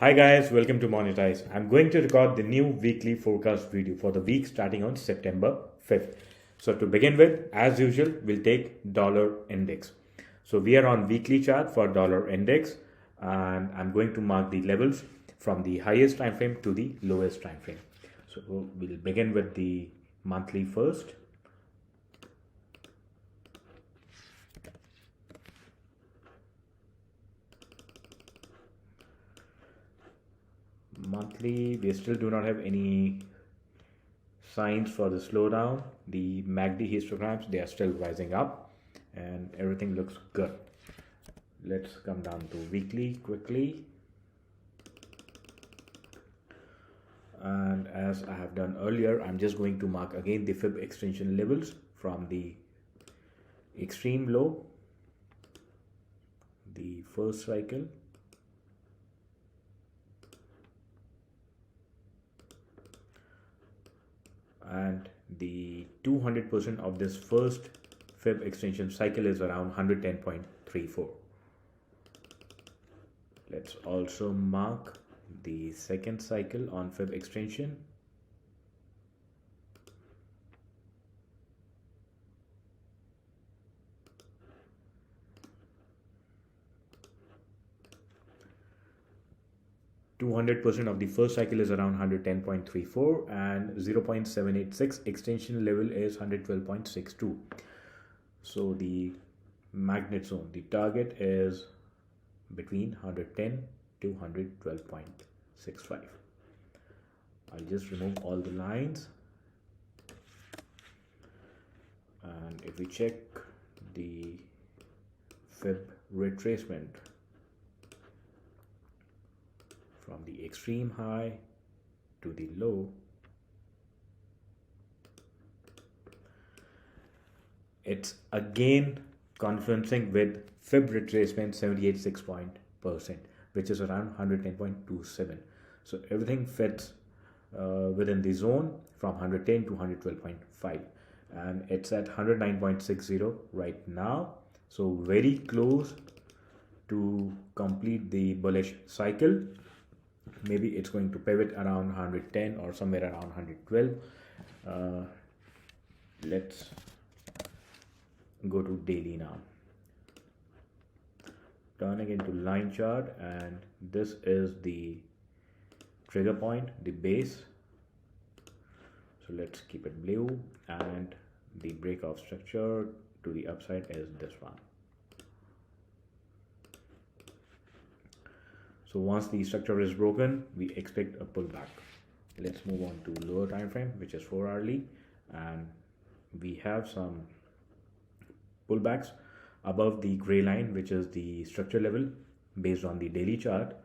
Hi guys, welcome to Monetize. I'm going to record the new weekly forecast video for the week starting on September 5th. So to begin with, as usual, we'll take dollar index. So we are on weekly chart for dollar index and I'm going to mark the levels from the highest time frame to the lowest time frame. So we'll begin with the monthly first. Monthly, we still do not have any signs for the slowdown. The MACD histograms, they are still rising up and everything looks good. Let's come down to weekly quickly. And as I have done earlier, I'm just going to mark again the fib extension levels from the extreme low, the first cycle, and the 200% of this first fib extension cycle is around 110.34. Let's also mark the second cycle on fib extension. %200% of the first cycle is around 110.34 and 0.786 extension level is 112.62. So the magnet zone, the target is between 110 to 112.65. I'll just remove all the lines, and if we check the fib retracement from the extreme high to the low, it's again confluencing with fib retracement 78.6%, which is around 110.27. So everything fits within the zone from 110 to 112.5, and it's at 109.60 right now. So very close to complete the bullish cycle. Maybe it's going to pivot around 110 or somewhere around 112. Let's go to daily now. Turning into line chart, and this is the trigger point, the base. So let's keep it blue, and the breakout structure to the upside is this one. So once the structure is broken, we expect a pullback. Let's move on to lower time frame, which is 4 hourly, and we have some pullbacks above the gray line, which is the structure level based on the daily chart.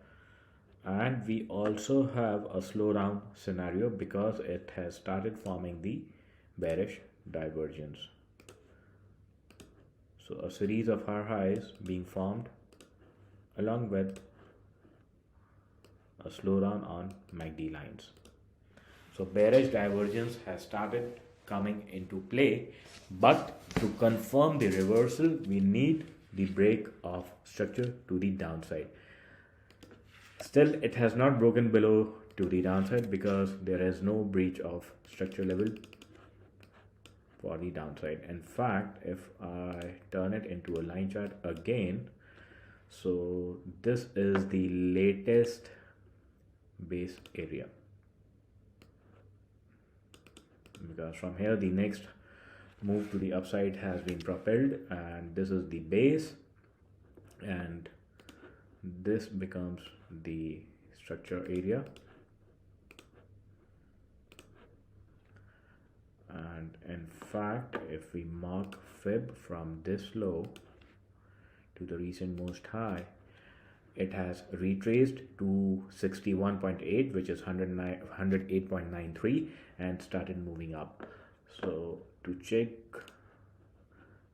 And we also have a slowdown scenario because it has started forming the bearish divergence. So a series of higher highs being formed along with a slowdown on MACD lines. So bearish divergence has started coming into play, but to confirm the reversal, we need the break of structure to the downside. Still, it has not broken below to the downside because there is no breach of structure level for the downside. In fact, if I turn it into a line chart again, so this is the latest base area, because from here the next move to the upside has been propelled, and this is the base, and this becomes the structure area. And in fact, if we mark fib from this low to the recent most high, it has retraced to 61.8, which is 108.93, and started moving up. So to check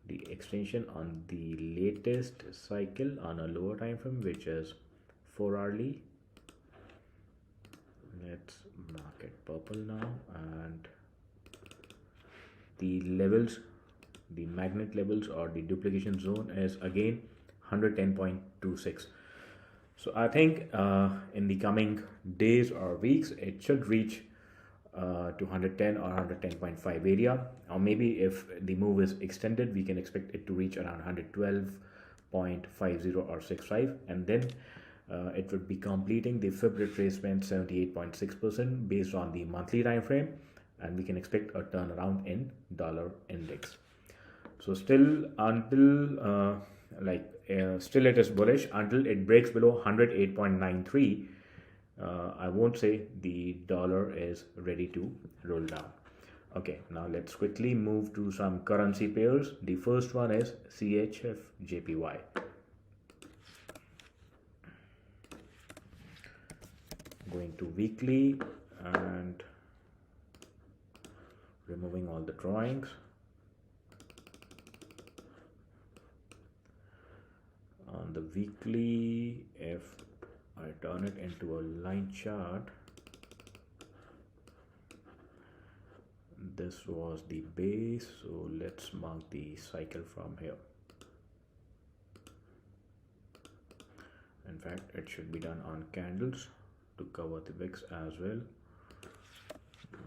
the extension on the latest cycle on a lower time frame, which is 4 hourly, let's mark it purple now, and the levels, the magnet levels or the duplication zone is again 110.26. So I think in the coming days or weeks, it should reach to 110 or 110.5 area, or maybe if the move is extended, we can expect it to reach around 112.50 or 65, and then it would be completing the Fib retracement 78.6% based on the monthly time frame, and we can expect a turnaround in dollar index. So still until still it is bullish until it breaks below 108.93. I won't say the dollar is ready to roll down. Okay, now let's quickly move to some currency pairs. The first one is CHFJPY. Going to weekly and removing all the drawings. On the weekly, if I turn it into a line chart, this was the base, so let's mark the cycle from here. In fact, it should be done on candles to cover the wicks as well.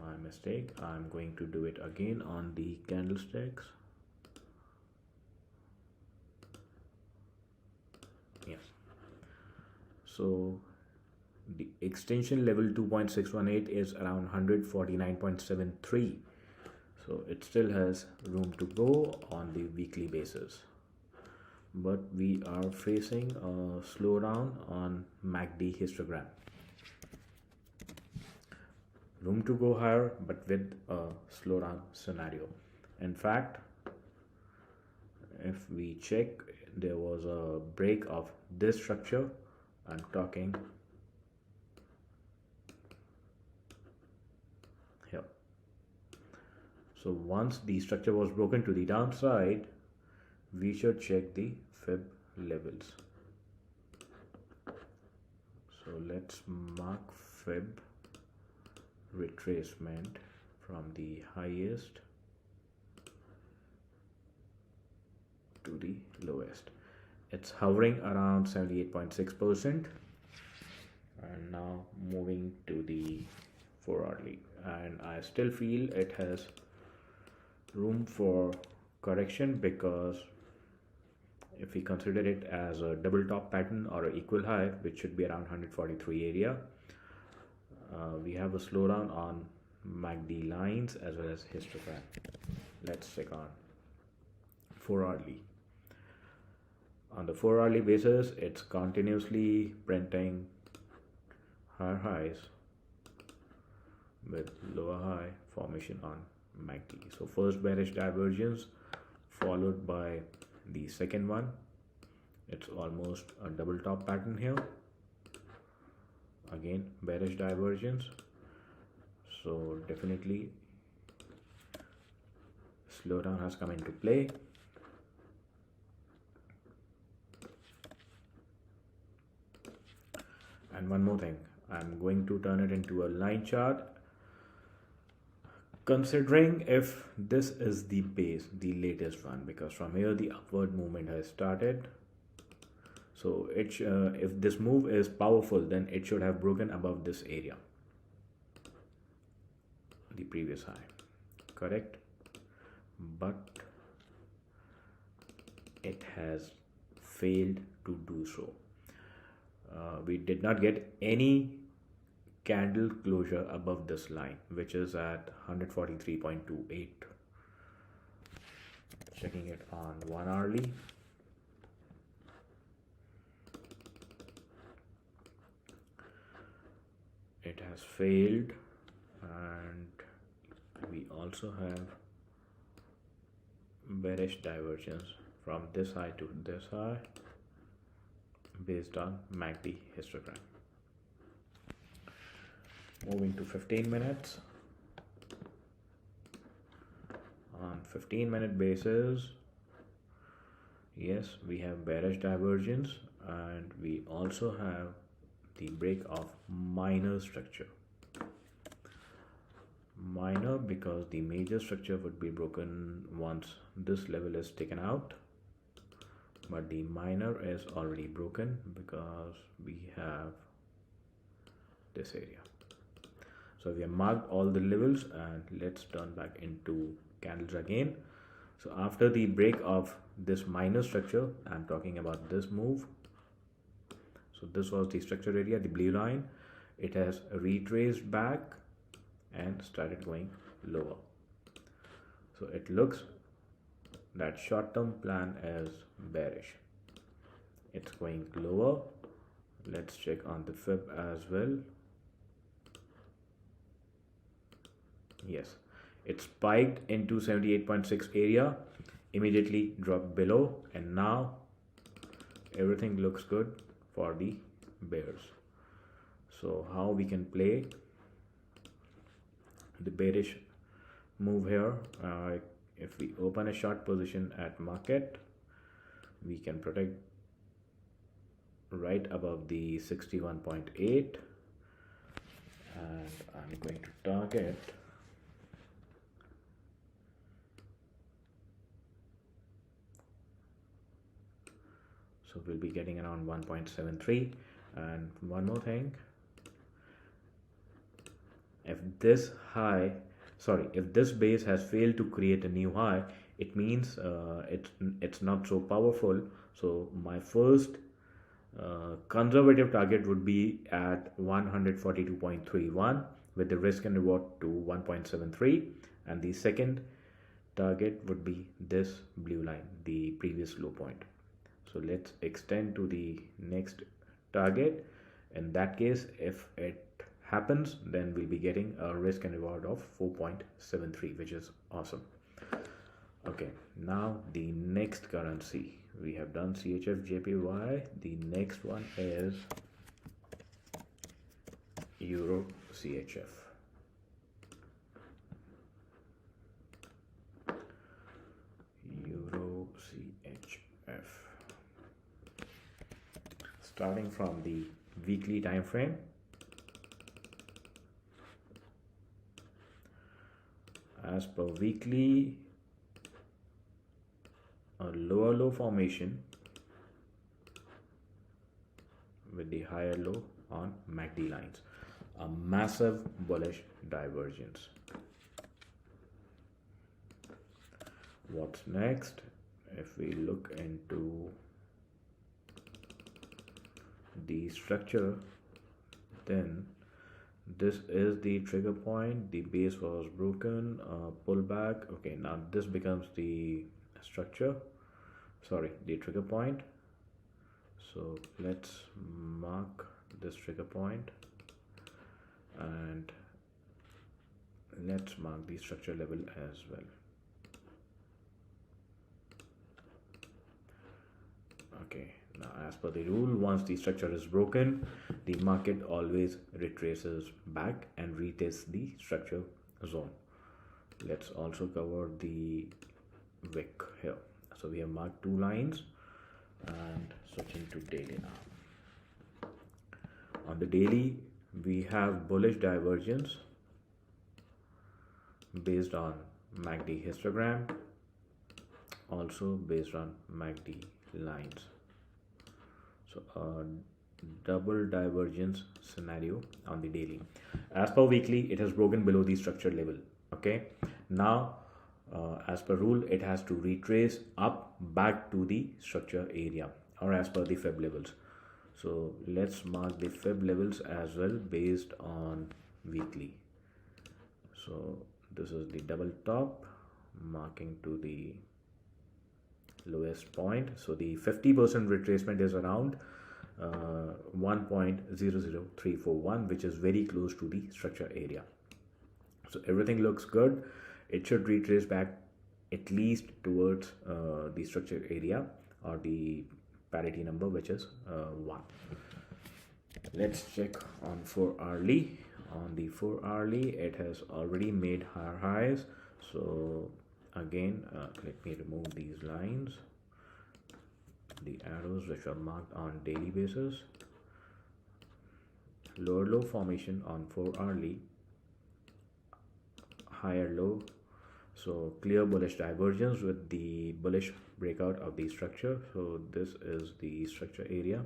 My mistake. I'm going to do it again on the candlesticks. Yes. So the extension level 2.618 is around 149.73. So it still has room to go on the weekly basis. But we are facing a slowdown on MACD histogram. Room to go higher, but with a slowdown scenario. In fact, if we check, there was a break of this structure. I'm talking here. So once the structure was broken to the downside, we should check the Fib levels. So let's mark Fib retracement from the highest to the lowest. It's hovering around 78.6%, and now moving to the 4-hourly, and I still feel it has room for correction, because if we consider it as a double top pattern or an equal high, which should be around 143 area, we have a slowdown on MACD lines as well as histogram. Let's check on 4-hourly. On the 4-hourly basis, it's continuously printing higher highs with lower high formation on MACD. So first bearish divergence followed by the second one. It's almost a double top pattern here. Again, bearish divergence. So definitely slowdown has come into play. And one more thing, I'm going to turn it into a line chart, considering if this is the base, the latest one, because from here the upward movement has started. So it if this move is powerful, then it should have broken above this area, the previous high, correct? But it has failed to do so. We did not get any candle closure above this line, which is at 143.28. Checking it on 1-hourly. It has failed, and we also have bearish divergence from this high to this high based on MACD histogram. Moving to 15 minutes. On 15-minute basis, yes, we have bearish divergence, and we also have the break of minor structure. Minor because the major structure would be broken once this level is taken out, but the minor is already broken because we have this area. So we have marked all the levels, and let's turn back into candles again. So after the break of this minor structure, I'm talking about this move. So this was the structure area, the blue line. It has retraced back and started going lower. So it looks that short-term plan is bearish. It's going lower. Let's check on the fib as well. Yes, it spiked into 78.6 area, immediately dropped below, and now everything looks good for the bears. So how we can play the bearish move here? If we open a short position at market, we can protect right above the 61.8, and I'm going to target so we'll be getting around 1.73. And one more thing, if this base has failed to create a new high, it means it's not so powerful. So my first conservative target would be at 142.31 with the risk and reward to 1.73, and the second target would be this blue line, the previous low point. So let's extend to the next target. In that case, if it happens, then we'll be getting a risk and reward of 4.73, which is awesome. Okay, now the next currency. We have done CHFJPY. The next one is EURCHF. EURCHF. Starting from the weekly time frame, as per weekly, a lower low formation with the higher low on MACD lines, a massive bullish divergence. What's next? If we look into the structure, then this is the trigger point. The base was broken, pullback. Okay, now this becomes the structure, the trigger point. So let's mark this trigger point, and let's mark the structure level as well. Okay, now as per the rule, once the structure is broken, the market always retraces back and retests the structure zone. Let's also cover the wick here. So we have marked two lines, and switching to daily now. On the daily, we have bullish divergence based on MACD histogram, also based on MACD lines. So a double divergence scenario on the daily. As per weekly, it has broken below the structure level. Okay, now as per rule, it has to retrace up back to the structure area, or as per the Fib levels. So let's mark the Fib levels as well based on weekly. So this is the double top, marking to the lowest point. So the 50% retracement is around 1.00341, which is very close to the structure area. So everything looks good. It should retrace back at least towards the structure area or the parity number, which is 1. Let's check on 4 hourly. On the 4 hourly, it has already made higher highs. So again, let me remove these lines, the arrows which are marked on daily basis. Lower low formation on 4 hourly, higher low So clear bullish divergence with the bullish breakout of the structure. So this is the structure area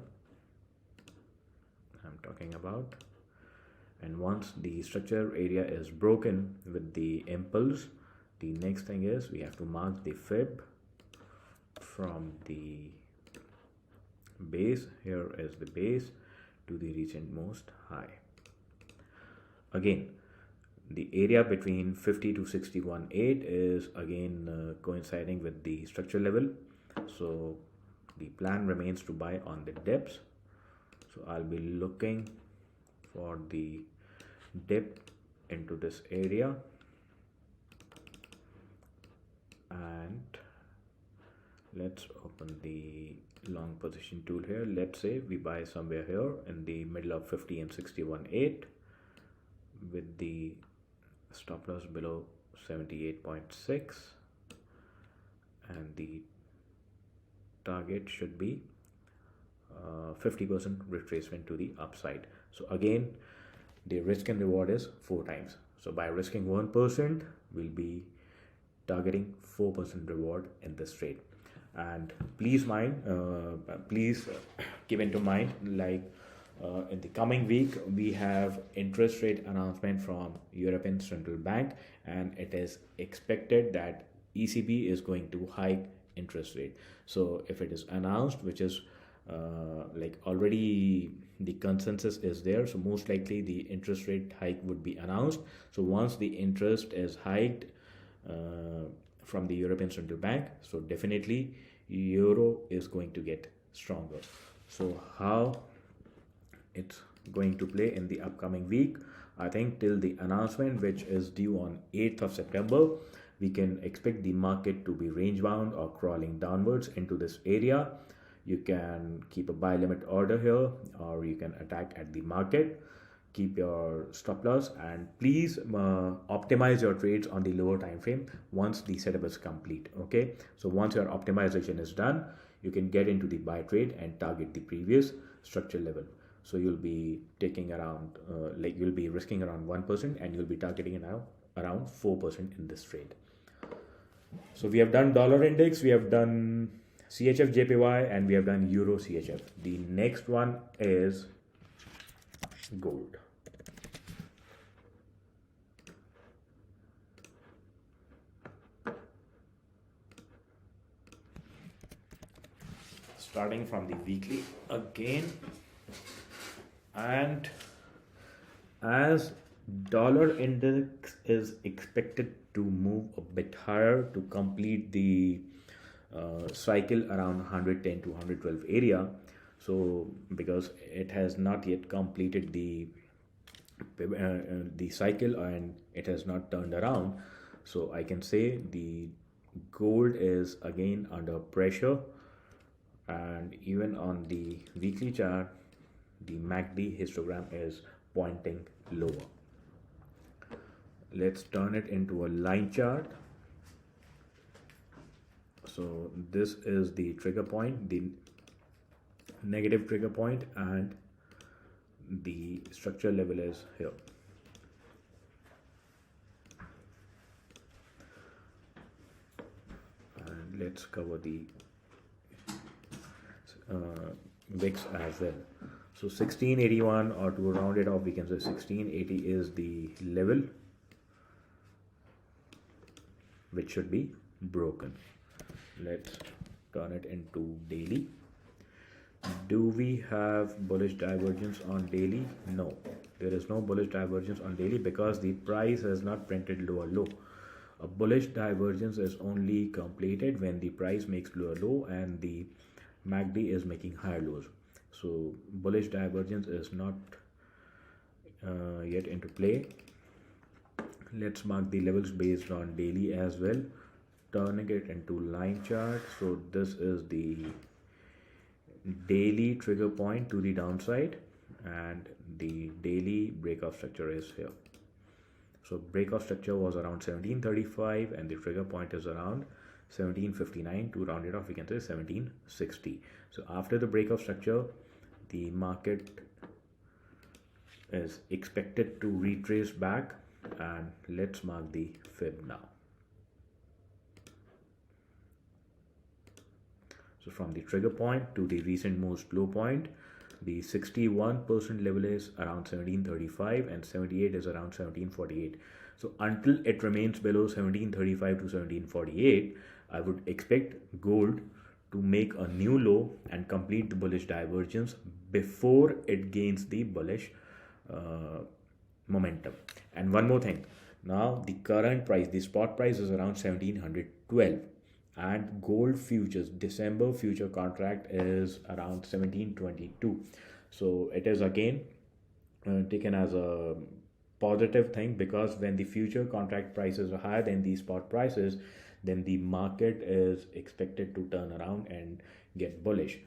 I'm talking about. And once the structure area is broken with the impulse, the next thing is we have to mark the fib from the base. Here is the base to the recent most high. Again, the area between 50 to 61.8 is again coinciding with the structure level. So the plan remains to buy on the dips. So I'll be looking for the dip into this area, and let's open the long position tool here. Let's say we buy somewhere here in the middle of 50 and 61.8 with the stop loss below 78.6, and the target should be 50% retracement to the upside. So again, the risk and reward is 4 times. So by risking 1%, we'll be targeting 4% reward in this trade. And please keep into mind, like in the coming week we have interest rate announcement from European Central Bank, and it is expected that ECB is going to hike interest rate. So if it is announced, which is like already the consensus is there, so most likely the interest rate hike would be announced. So once the interest is hiked from the European Central Bank, so definitely euro is going to get stronger. So how it's going to play in the upcoming week, I think till the announcement, which is due on 8th of September, we can expect the market to be range bound or crawling downwards into this area. You can keep a buy limit order here, or you can attack at the market. Keep your stop loss, and please optimize your trades on the lower time frame once the setup is complete. Okay, so once your optimization is done, you can get into the buy trade and target the previous structure level. So you'll be taking around you'll be risking around 1%, and you'll be targeting now around 4% in this trade. So we have done dollar index, we have done CHFJPY, and we have done Euro CHF. The next one is gold. Starting from the weekly again, and as dollar index is expected to move a bit higher to complete the cycle around 110 to 112 area. So because it has not yet completed the cycle and it has not turned around, so I can say the gold is again under pressure. And even on the weekly chart, the MACD histogram is pointing lower. Let's turn it into a line chart. So this is the trigger point, the negative trigger point, and the structure level is here. And let's cover the VIX as well. So 1681, or to round it off, we can say 1680 is the level which should be broken. Let's turn it into daily. Do we have bullish divergence on daily? No, there is no bullish divergence on daily because the price has not printed lower low. A bullish divergence is only completed when the price makes lower low and the MACD is making higher lows. So bullish divergence is not yet into play. Let's mark the levels based on daily as well, turning it into line chart. So this is the daily trigger point to the downside, and the daily breakout structure is here. So breakout structure was around 1735 and the trigger point is around 1759. To round it off, we can say 1760. So after the breakout structure, the market is expected to retrace back, and let's mark the fib now. So from the trigger point to the recent most low point, the 61% level is around 1735 and 78 is around 1748. So until it remains below 1735 to 1748, I would expect gold to make a new low and complete the bullish divergence before it gains the bullish momentum. And one more thing, now the current price, the spot price is around 1712, and gold futures December future contract is around 1722. So it is again taken as a positive thing, because when the future contract prices are higher than the spot prices, then the market is expected to turn around and get bullish.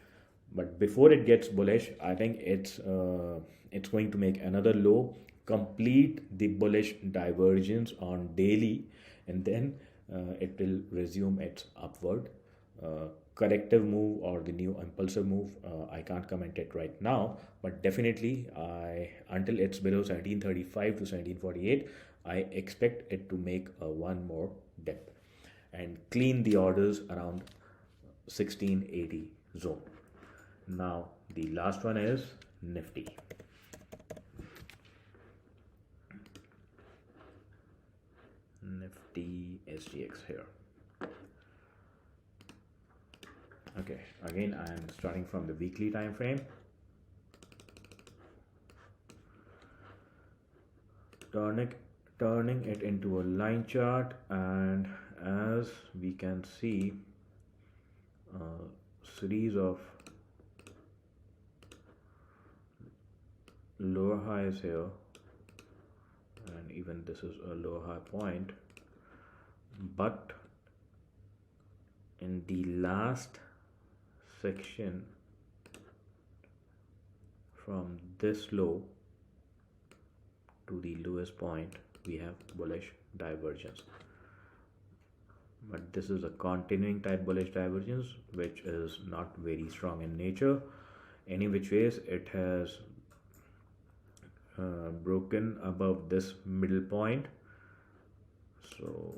But before it gets bullish, I think it's going to make another low, complete the bullish divergence on daily, and then it will resume its upward corrective move or the new impulsive move. I can't comment it right now, but definitely until it's below 1735 to 1748, I expect it to make a one more dip and clean the orders around 1680 zone. Now the last one is Nifty. Nifty SGX here. Okay, again I am starting from the weekly time frame. Turning it into a line chart, and as we can see, a series of lower highs here, and even this is a lower high point, but in the last section from this low to the lowest point, we have bullish divergence. But this is a continuing type bullish divergence, which is not very strong in nature. Any which ways, it has broken above this middle point. So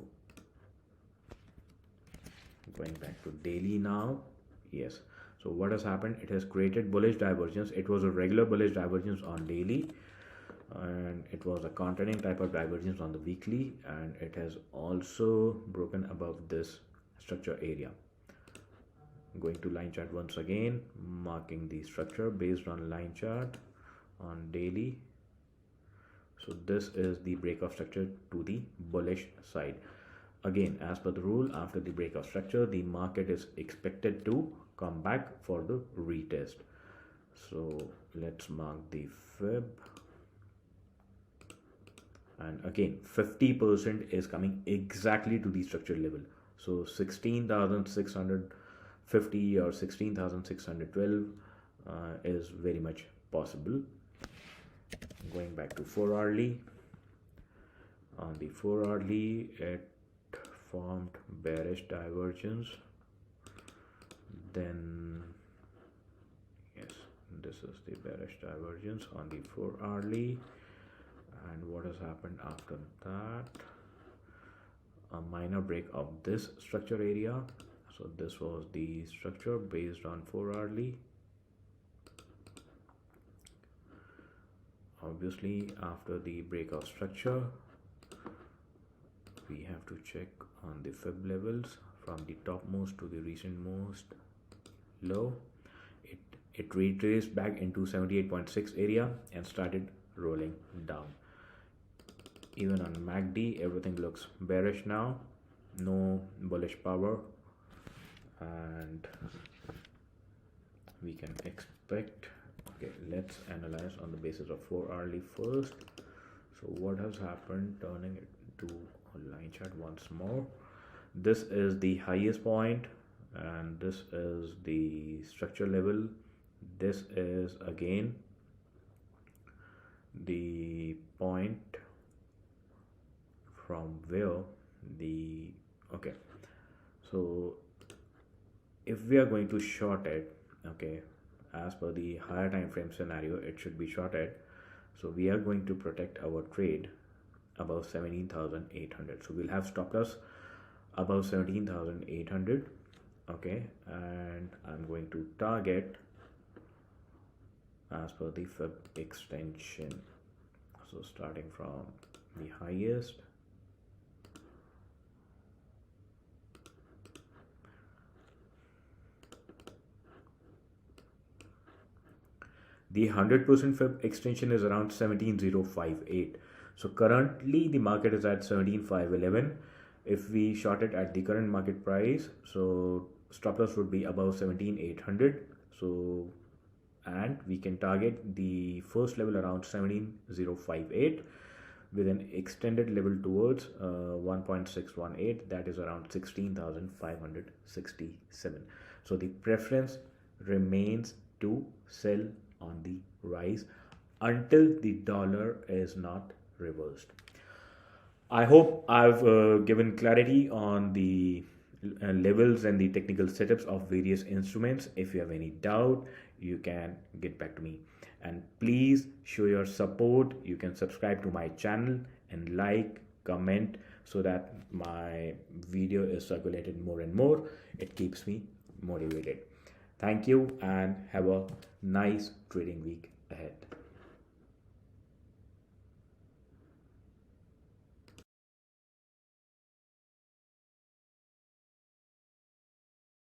going back to daily now, yes. So what has happened? It has created bullish divergence. It was a regular bullish divergence on daily, and it was a continuing type of divergence on the weekly, and it has also broken above this structure area. Going to line chart once again, marking the structure based on line chart on daily. So this is the breakout structure to the bullish side. Again, as per the rule, after the breakout structure, the market is expected to come back for the retest. So let's mark the fib, and again 50% is coming exactly to the structure level. So 16,650 or 16,612 is very much possible. Going back to 4 hourly, on the 4 hourly it formed bearish divergence. Then yes, this is the bearish divergence on the 4 hourly. And what has happened after that? A minor break of this structure area. So this was the structure based on 4 hourly. Obviously, after the breakout structure, we have to check on the fib levels from the topmost to the recent most low. It retraced back into 78.6 area and started rolling down. Even on MACD, everything looks bearish now, no bullish power, and we can expect. Okay, let's analyze on the basis of 4 hourly first. So what has happened? Turning it to a line chart once more. This is the highest point, and this is the structure level. This is again the point from where the okay. So if we are going to short it, okay, as per the higher time frame scenario, it should be shorted. So we are going to protect our trade above 17,800. So we'll have stop loss above 17,800, Okay, and I'm going to target as per the Fib extension. So starting from the highest, the 100% Fib extension is around 17,058. So currently the market is at 17,511. If we short it at the current market price, so stop loss would be above 17,800. So, and we can target the first level around 17,058 with an extended level towards 1.618, that is around 16,567. So the preference remains to sell on the rise until the dollar is not reversed. I hope I've given clarity on the levels and the technical setups of various instruments. If you have any doubt, you can get back to me. And please show your support. You can subscribe to my channel and like, comment, so that my video is circulated more and more. It keeps me motivated. Thank you and have a nice trading week ahead.